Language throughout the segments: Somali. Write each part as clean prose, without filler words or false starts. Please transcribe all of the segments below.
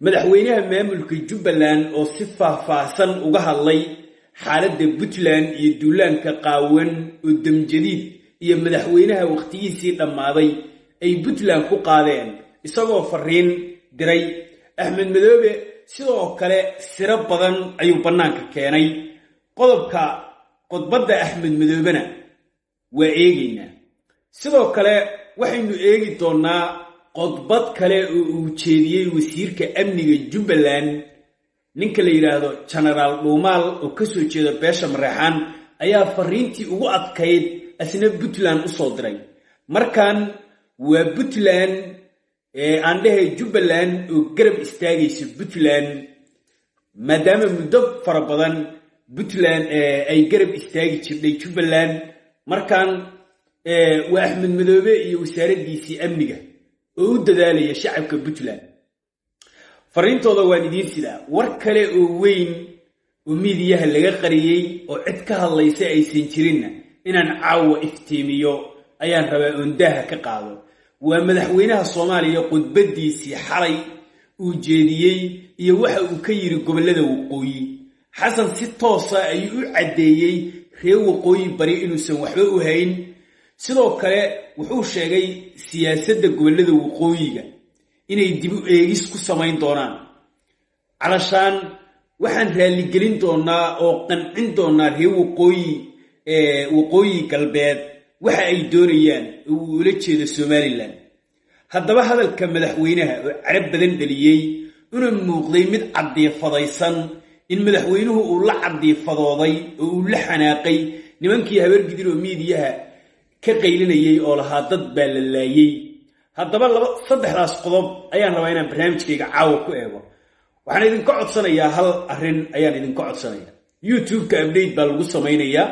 madaxweynaha maamulka Jubbaland oo si faahfaahsan uga hadlay xaaladda Puntland iyo duulaanka qaawan oo damjadiid iyo madaxweynaha waqtigiisii dhamaaday ay Puntland ku qaadeen isagoo fariin diray Axmed Madoobe sidoo kale sira badan ayuu banaanka keenay qodbada Axmed Madoobena waa eegayna sidoo kale waxaynu eegi doonaa qodbad kale oo uu jeediyay wasiirka amniga Jubbaland ninka la yiraahdo General Dhuumaal oo ka soo jeeda beesha Mareexaan ayaa fariintii ugu adkayd asna Puntland u soo diray markan waa Puntland aan dhahay Jubbaland oo garab istaagaysa Puntland maadaama muddo fara badan Puntland ay garab istaagi jirtay Jubbaland markan waa Axmed Madoobe iyo wasaaraddiisii amniga oo u dadaalaya shacabka Puntland fariintooda waan idin sidaa war kale oo weyn oo miidiyaha laga qariyay oo cid ka hadlaysa aysan jirin inaan caawa iftiimiyo ayaan rabaa oondaha ka qaado waa madaxweynaha Soomaaliya qodbadiisii xalay uu jeediyay iyo waxa uu ka yiri gobolada waqooyi xasan si toos ah ayuu u cadeeyay reer waqooyi bari inuusan waxba u hayn sidoo kale wuxuu sheegay siyaasadda gobolada waqooyiga inay dib u eegis ku samayn doonaan calashaan waxaan raali gelin doonaa oo qancin doonaa reer waqooyi galbeed waxa ay doonayaan oo ula jeedo Somaliland haddaba hadalka madaxweynaha oo carab badan dhaliyay inuu muuqday mid cadeefadaysan in madaxweynuhu uu la cadeefadooday oo uu la xanaaqay nimankii habargidir oo miidiyaha ka qaylinayay oo lahaa dad baa la laayay haddaba saddexdaas qodob ayaan rabaa inaan barnaamijkayga caawa ku eego waxaan idinka codsanayaa hal arrin ayaan idinka codsanayaa YouTube-ka update baa lagu samaynayaa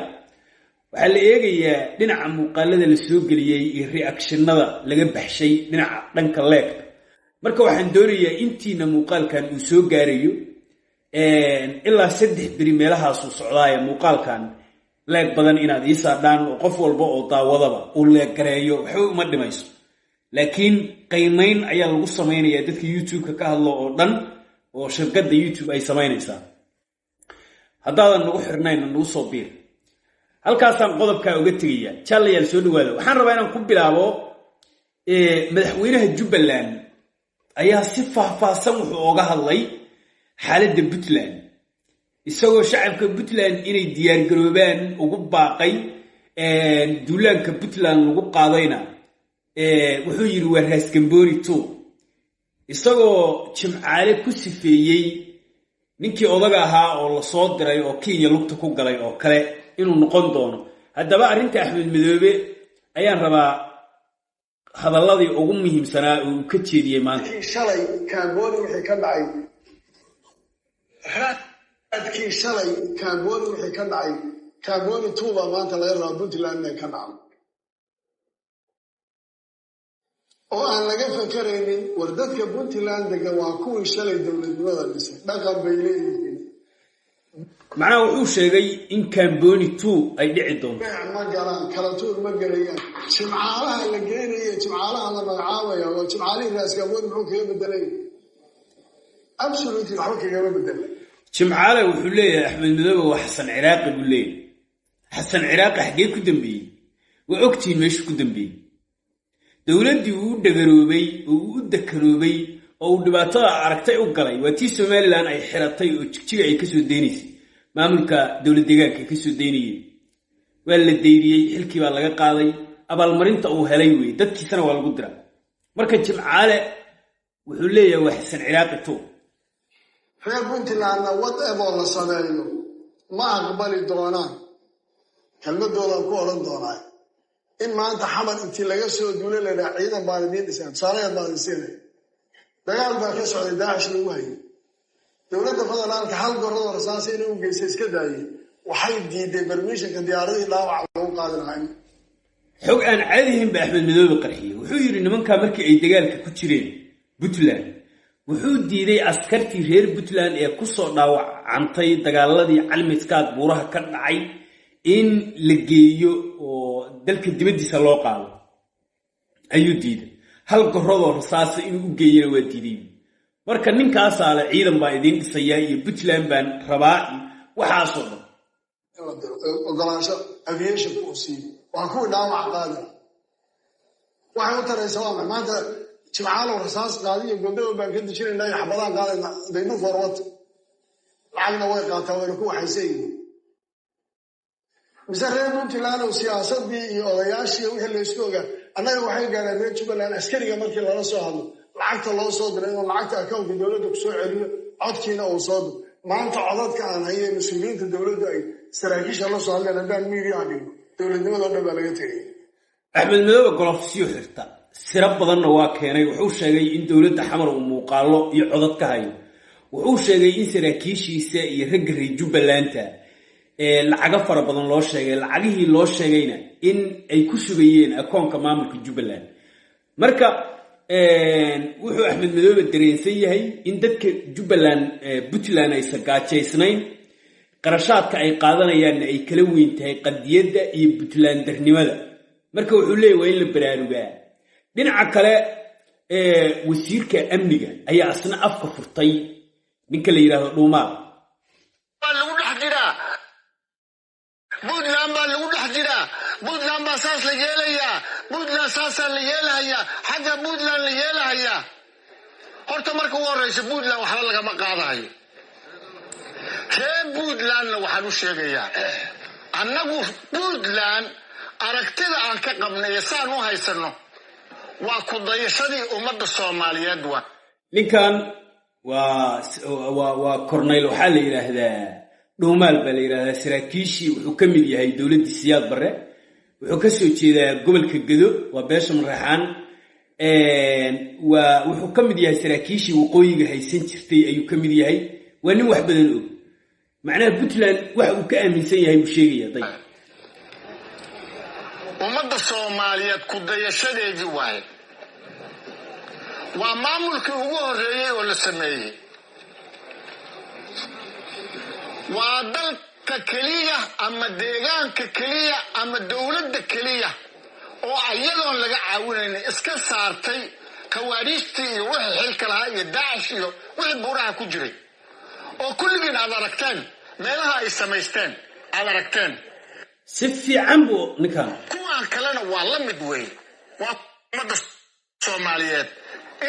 waxaa la eegayaa dhinaca muuqaalada la soo geliyay iyo reactionada laga baxshay dhinaca dhanka leegta marka waxaan doonayaa intiina muuqaalkan uu soo gaarayo ilaa 3 biri meelahaas uu socdaaya muuqaalkan leeg badan inaad ii saadhaan oo qof walba oo daawadaba uu leeg gareeyo waxa uma dhimayso laakiin qiimeyn ayaa lagu samaynayaa dadka YouTube-ka ka hadlo oo dhan oo shirkadda YouTube ay samaynaysaa haddaadan nagu xirnayn nagu soo biir halkaasaan qodobka uga tagaya jalayaal soo dhawaada waxaan rabaa inaan ku bilaabo madaxweynaha Jubbaland ayaa si faahfaahsan wuxuu uga hadlay xaaladda Puntland isagoo shacabka Puntland inay diyaar garoobaan ugu baaqay duulaanka Puntland lagu qaadayna wuxuu yiri waa Raas Gambooni 2 isagoo Jimcaale ku sifeeyay ninkii odaga ahaa oo la soo diray oo Kenya lugta ku galay oo kale inuu noqon doono haddaba arrinta Axmed Madoobe ayaan rabaa hadalladii ugu muhiimsanaa oo ka jeediyay maanta shalay Gambooni wixii ka dhacay raadkii shalay Gambooni wixii ka dhacay Gambooni 2 baa maanta laga rabaa Puntland ka dhacay oo aan laga fakaraynin war dadka Puntland degan waa kuwii shalay dawladnimada dhisay dhaqan bay leeyihiin macnaha wuxuu sheegay in Gambooni 2 ay dhici doonto ma galaan kala tuur ma galayaan jimcaalaha la geenayo jimcaalaha la magacaabaya oo jimcaalihi Raas Gambooni muxuu kaga bedelay absolutely waxa kaga bedelay jimcaale wuxuu leeyahay Axmed Madoobe waa Xasan Ciraaqi buu leeyahay Xasan Ciraaqi xagee ku dambeeyay waa ogtiin meesha ku dambeeyay dawladii uu dhagaroobay oo uu dakaroobay oo dhibaatada aragtay u galay waa tii Somaliland ay xiratay oo jigjiga ay ka soo deynaysa maamulka dawlad deegaanka ka soo deynayay waa la deyriyay xilkii baa laga qaaday abaalmarinta uu helay way dadkiisana waa lagu diraa marka jimcaale wuxuu leeyahay waa Xasan Ciraaqi 2 reer Puntlandna whatever la sameeyo ma aqbali doonaan kalmadooda ku oran doonaa in maanta xamar intii laga soo duulay la ciidan baan idin dhisay saaraya baan siinay dagaal baa ka socday Daesh lagu hayay dawladda federaalka hal gorado rasaas inuu geysay iska daayay waxay diiday barnaamijka diyaaradii dhaawac lagu qaadi lahaa xog aan caadihin ba Axmed Madoobe qarxiyay wuxuu yiri nimanka markii ay dagaalka ku jireen Puntland wuxuu diiday askartii reer Puntland ee ku soo dhaawacantay dagaaladii calmiskaad buuraha ka dhacay in la geeyo oo dalka dibadiisa loo qaado ayuu diiday hal gorado rasaas inuu u geeyay waa diiday marka ninkaasaa la ciidan baa idin dhisaya iyo Puntland baan rabaa waxaasoo dhan ogolaansho aviation ku sii waa ku dhaawac qaada waxay u taraysaa maanta jimcaalo rasaas qaadiyo gobdho baan ka dejinayna xabadaha qaadayna daydu forward lacagna way qaataa way ku waxaysan misarreeb Puntland oo siyaasadii iyo odayaashii wixii la isku ogaa annaga waxay gaareen Jubaland askariga markii lala soo hadlo lacagta loo soo diray oo lacagta account dawladda ku soo celiyo codkiina uu soo diro maanta codadka aan hayay mas'uuliyiinta dawladda ay saraakiisha la soo hadleen hadaan media dhigo dawladnimada dhan baa laga tagay Axmed Madoobe golofsiyo xirta sira badanna waa keenay wuxuu sheegay in dawladda xamar uu muuqaalo iyo codad ka hayo wuxuu sheegay in saraakiishiisa iyo ragga reer Jubaland lacaga fara badan loo sheegay lacagihii loo sheegayna in ay ku sugayeen akoonka maamulka Jubaland marka wuxuu Axmed Madoobe dareensan yahay in dadka Jubaland Puntland ay sagaajeysnayn qarashaadka ay qaadanayaan ay kala weyn tahay qadiyada iyo Puntland darnimada marka wuxuu leeyahay in la baraarugaa dhinaca kale wasiirka amniga ayaa asna afka furtay ninka la yiraahdo Dhuumaal lagu dhex jiraa Puntland baa lagu dhex jiraa Puntland baa saas la yeelayaa Puntland saas la yeelayaa xagga Puntland la yeelayaa horta marka uu horeysa Puntland waxa laga ma qaadayo Puntland waxaan u sheegayaa annagu Puntland aragtida aan ka qabnay saan u haysano waa ku dayashadii ummadda Soomaaliyeed ninkan waa Cornel waxa la yiraahdaa Dhuumaal baa la yiraahdaa saraakiishii wuxuu ka mid yahay dawladda Siyaad Barre wuxuu ka soo jeedaa gobolka Gedo waa beesha Maraxaan wuxuu ka mid yahay saraakiishii waqooyiga haysan jirtay ayuu ka mid yahay waa nin wax badan og macnaha Puntland waxa uu ka aaminsan yahay uu sheegaya ummadda Soomaaliyeed ku dayashadeedii waaye waa maamulkii ugu horeeyay oo la sameeyay waa dalka kaliya ama deegaanka kaliya ama dawladda kaliya oo ayadoon laga caawinayn iska saartay kawaariistii iyo wixii xilka lahaa iyo Daesh iyo wixii buuraha ku jiray oo kulligeen aad aragteen meelaha ay samaysteen aad aragteen si fiican buu ninkan kuwaan kalena waa la mid weey waa ummadda Soomaaliyeed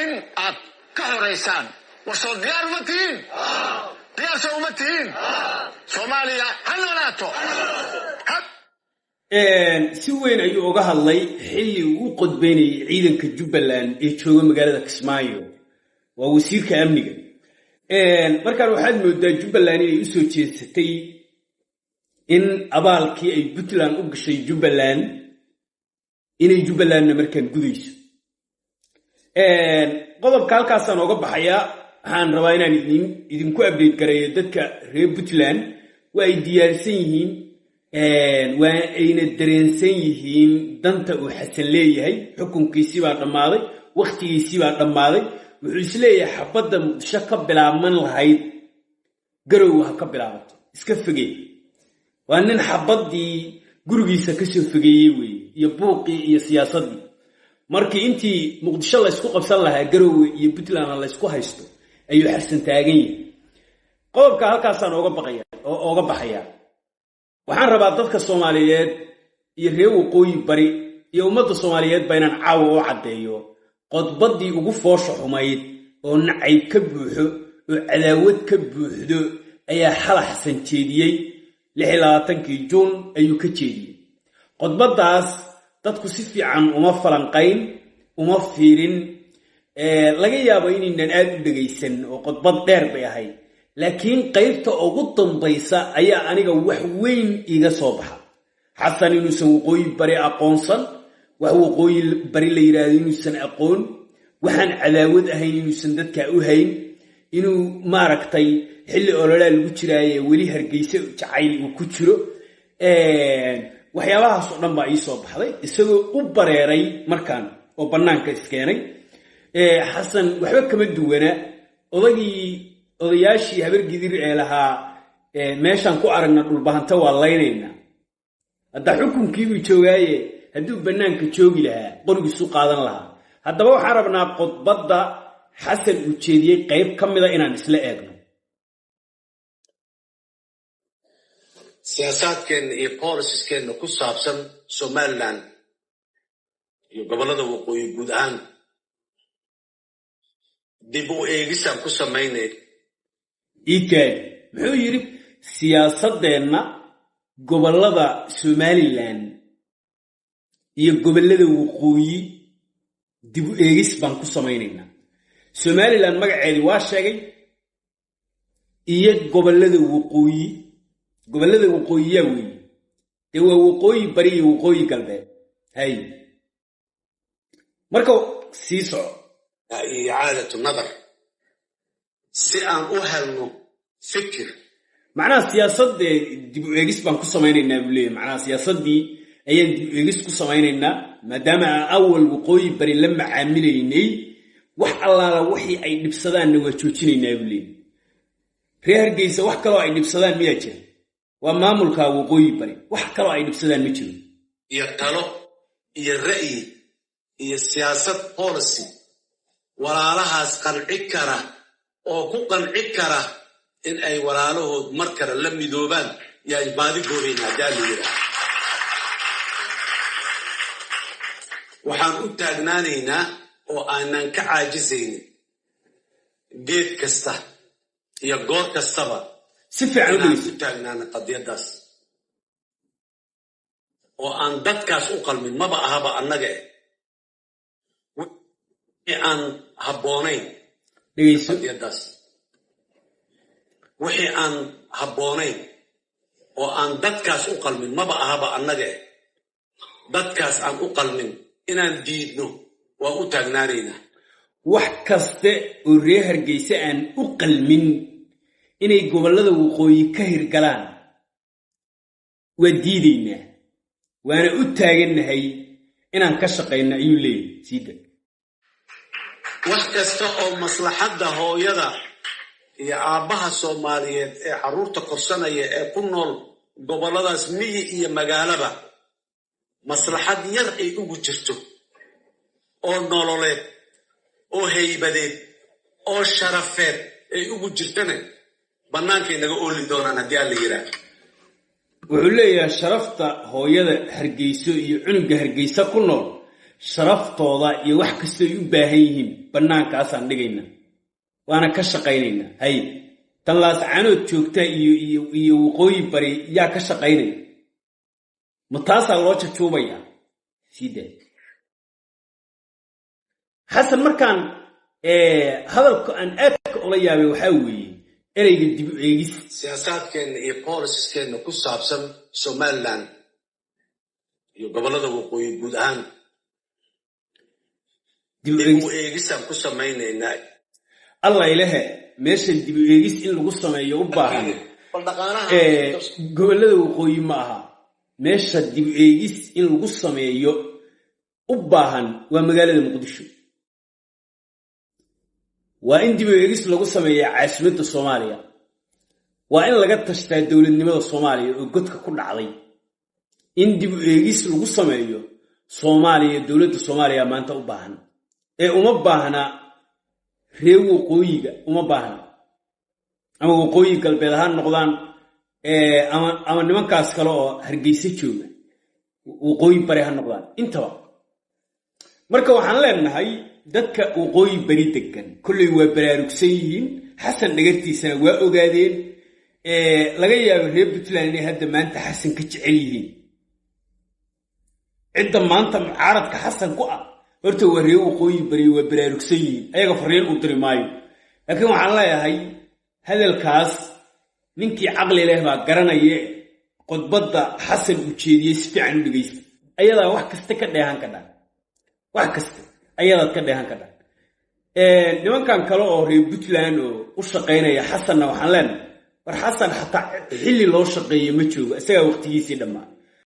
in aad ka horeysaan wasoo diyaar ma tihiin diyaar soo ma tihiin Soomaaliya hanolaato si weyn ayuu uga hadlay xilli uu qodbeynay ciidanka Jubaland ee jooga magaalada Kismaayo waa wasiirka amniga markaan waxaad moodaa Jubaland inay u soo jeesatay in abaalkii ay Puntland u gashay Jubaland inay Jubalandna markaan gudayso qodobka halkaasaan uga baxayaa waxaan rabaa inaan idinku update gareeyo dadka reer Puntland waa ay diyaarsan yihiin waa ayna dareensan yihiin danta uu Xasan leeyahay xukunkiisii baa dhamaaday waqtigiisii baa dhamaaday wuxuu isleeyahay xabadda Muqdisho ka bilaaban lahayd garow ha ka bilaabato iska fogey waa nin xabaddii gurigiisa ka soo fogeeyay weey iyo buuqii iyo siyaasadii markii intii Muqdisho la isku qabsan lahaa garow iyo Puntland la isku haysto ayuu Xasan taagan yahay qodobka halkaasaan uga baxaya waxaan rabaa dadka Soomaaliyeed iyo reer waqooyi bari iyo ummadda Soomaaliyeed baynaan caawa u cadeeyo qodbadii ugu foosho xumayd oo nacayb ka buuxo oo cadaawad ka buuxdo ayaa xala Xasan jeediyay 26 Juun ayuu ka jeediyay qodbadaas dadku si fiican uma falanqayn uma fiirin laga yaabo inaan aad u dhageysan oo qodbad dheer bay ahayd laakiin qaybta ugu dambaysa ayaa aniga wax weyn iga soo baxa Xasan inuusan waqooyi bari aqoonsan wax waqooyi bari la yiraahdo inuusan aqoon waxaan cadaawad ahayn inuusan dadka u hayn inuu maaragtay xilli ololaal lagu jiraaye weli Hargeysa jacayl uu ku jiro waxyaabahaas oo dhan baa ii soo baxday isagoo u bareeray markaan oo banaanka iskeenay Xasan waxba kama duwana odayaashii habar gidir ee lahaa meeshan ku aragna dhulbahanta waa laynayna hadda xukunkii uu joogaaye hadduu banaanka joogi lahaa qorigiisu qaadan lahaa haddaba waxaan rabnaa qodbadda xasan uu jeediyey qayb ka mida inaan isla eegno. siyaasaadkeenna iyo policies-keenna ku saabsan Somaliland iyo gobollada waqooyi guud ahaan dib u eegisaan ku samaynay. Iikaay muxuu yidhi siyaasadeenna gobollada Somaliland iyo gobollada waqooyi dib u eegis baan ku samaynaynaa. Somaliland magaceedii waa sheegay iyo gobollada waqooyi yaa weeye dee waa waqooyi bari iyo waqooyi galbeed. hay marka sii soco icaadatu nadar si aan u helno fikir macnaha siyaasadee dib u eegis baan ku samaynaynaa buu leeyahay. macnaha siyaasaddii ayaan dib u eegis ku samaynaynaa maadaama aan awal waqooyi bari la macaamilaynay wax allaala wixii ay dhibsadaanna waa joojinaynaa buu leeyahay. reer Hargeysa wax kaloo ay dhibsadaan miyaa jira? waa maamulka waqooyi bari wax kaloo ay dhibsadaan ma jiro. iyo talo iyo ra'yi iyo siyaasad policy walaalahaas qanci kara oo ku qanci kara in ay walaalahood mar kale la midoobaan yaa baadi goobayna hadaa la yidhaah. waxaan u taagnaanaynaa oo aanan ka caajisaynin geed kasta iyo goor kastaba si fiican u dhegeyso. u taagnaana qadiyadaas oo aan dadkaas u qalmin maba ahaba annaga aan habboonayn dhegeyso qadiyadaas wixii aan habboonayn oo aan dadkaas u qalmin maba ahaba annaga dadkaas aan u qalmin inaan diidno waa u taagnaanaynaa. wax kaste oo reer Hargeysa aan u qalmin inay gobollada waqooyi ka hirgalaan waa diidaynaa waana u taagannahay inaan ka shaqayno ayuu leeyahay. siida wax kasta oo maslaxadda hooyada iyo aabbaha Soomaaliyeed ee carruurta korsanaya ee ku nool gobolladaas miyi iyo magaalaba maslaxad yar ay ugu jirto oo nololeed oo haybadeed oo sharafeed ay ugu jirtana bannaankay naga ooli doonaan haddii aan la yidhaahdo. wuxuu leeyahay sharafta hooyada Hargeyso iyo cunuga Hargeysa ku nool sharaftooda iyo wax kasta ay u baahan yihiin bannaankaasaan dhigaynaa waana ka shaqaynaynaa. hay tan laascaanood joogta iyo waqooyi bari yaa ka shaqaynaya ma taasaa loo jajuubayaa? siida xasan markaan hadalka aan aadka ula yaabay waxaa weeye ereyga dib u eegis. siyaasaadkeenna iyo policies-keenna ku saabsan Somaliland iyo gobollada waqooyi guud ahaan dib u eegisaan ku samaynaynaa. allah ilahe meeshan dib u eegis in lagu sameeyo u baahan gobollada waqooyi ma aha. meesha dib u eegis in lagu sameeyo u baahan waa magaalada Muqdisho. waa in dib u eegis lagu sameeyaa caasimadda Soomaaliya. waa in laga tashtaa dowladnimada Soomaaliya oo godka ku dhacday. in dib u eegis lagu sameeyo Soomaaliya dowladda Soomaaliya maanta u baahan ee uma baahna reer waqooyiga uma baahna ama waqooyi galbeed ha noqdaan ama nimankaas kale oo Hargeysa jooga waqooyi bari ha noqdaan intaba. marka waxaan leenahay dadka waqooyi bari degan kullay waa baraarugsan yihiin. xasan dhagartiisana waa ogaadeen. laga yaabo reer Puntland inay hadda maanta xasan ka jecel yihiin. cidda maanta mucaaradka xasan ku ah horta waa reer waqooyi bari waa baraarugsan yihiin. ayaga fariin u diri maayo laakiin waxaan leeyahay hadalkaas ninkii caqli leh baa garanaya qodbadda xasan u jeediyey si fiican u dhegeysta. ayadaa wax kasta ka dheehan ka dhan wax kasta ayadaad ka dheehan ka dhan. nimankan kale oo reer Puntland oo u shaqaynaya xasanna waxaan leenahay war xasan xataa xilli loo shaqeeyo ma joogo isagaa waqtigiisii dhammaa.